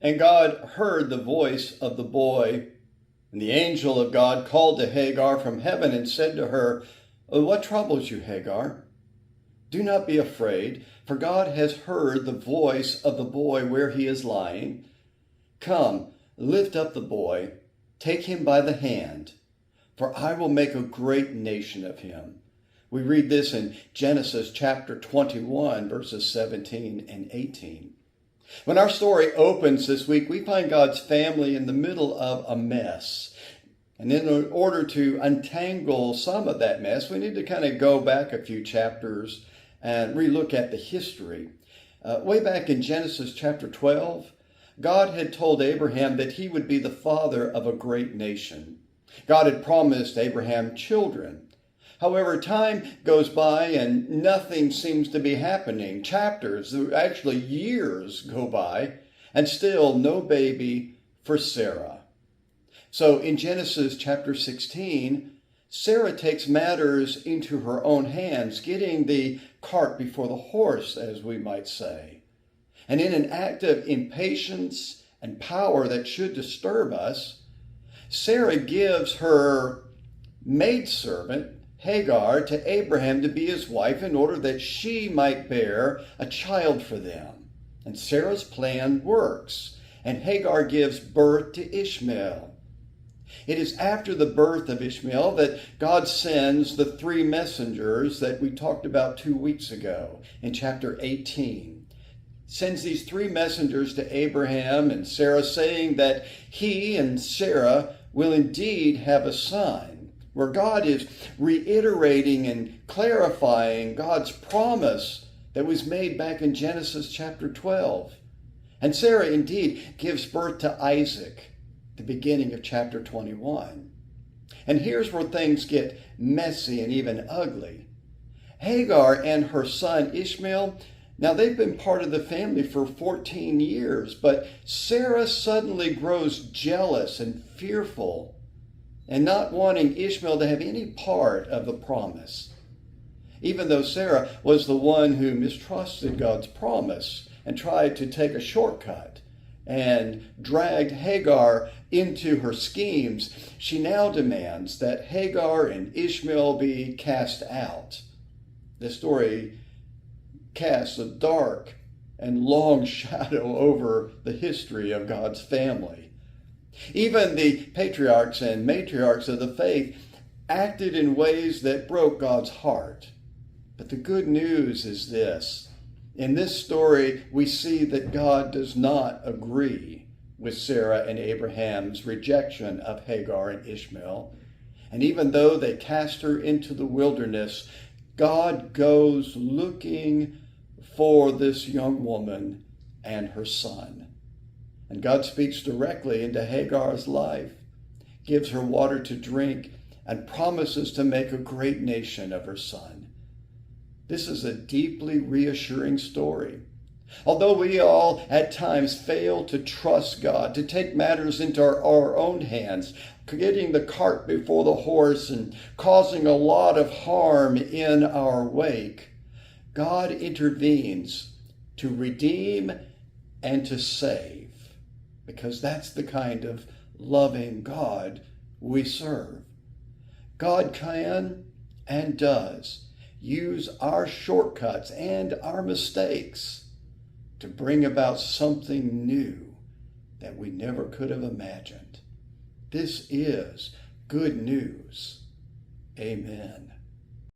And God heard the voice of the boy, and the angel of God called to Hagar from heaven and said to her, "What troubles you, Hagar? Do not be afraid, for God has heard the voice of the boy where he is lying. Come, lift up the boy, take him by the hand, for I will make a great nation of him." We read this in Genesis chapter 21, verses 17 and 18. When our story opens this week, we find God's family in the middle of a mess. And in order to untangle some of that mess, we need to kind of go back a few chapters and relook at the history. Way back in Genesis chapter 12, God had told Abraham that he would be the father of a great nation. God had promised Abraham children. However, time goes by and nothing seems to be happening. Chapters, actually years go by, and still no baby for Sarah. So in Genesis chapter 16, Sarah takes matters into her own hands, getting the cart before the horse, as we might say. And in an act of impatience and power that should disturb us, Sarah gives her maidservant, Hagar, to Abraham to be his wife in order that she might bear a child for them. And Sarah's plan works, and Hagar gives birth to Ishmael. It is after the birth of Ishmael that God sends the three messengers that we talked about 2 weeks ago in chapter 18. Sends these three messengers to Abraham and Sarah, saying that he and Sarah will indeed have a son, where God is reiterating and clarifying God's promise that was made back in Genesis chapter 12. And Sarah indeed gives birth to Isaac, the beginning of chapter 21. And here's where things get messy and even ugly. Hagar and her son Ishmael, now they've been part of the family for 14 years, but Sarah suddenly grows jealous and fearful, and not wanting Ishmael to have any part of the promise, even though Sarah was the one who mistrusted God's promise and tried to take a shortcut and dragged Hagar into her schemes. She now demands that Hagar and Ishmael be cast out. The story casts a dark and long shadow over the history of God's family. Even the patriarchs and matriarchs of the faith acted in ways that broke God's heart. But the good news is this. In this story, we see that God does not agree with Sarah and Abraham's rejection of Hagar and Ishmael. And even though they cast her into the wilderness, God goes looking for this young woman and her son. And God speaks directly into Hagar's life, gives her water to drink, and promises to make a great nation of her son. This is a deeply reassuring story. Although we all at times fail to trust God, to take matters into our own hands, getting the cart before the horse and causing a lot of harm in our wake, God intervenes to redeem and to save, because that's the kind of loving God we serve. God can and does use our shortcuts and our mistakes to bring about something new that we never could have imagined. This is good news. Amen.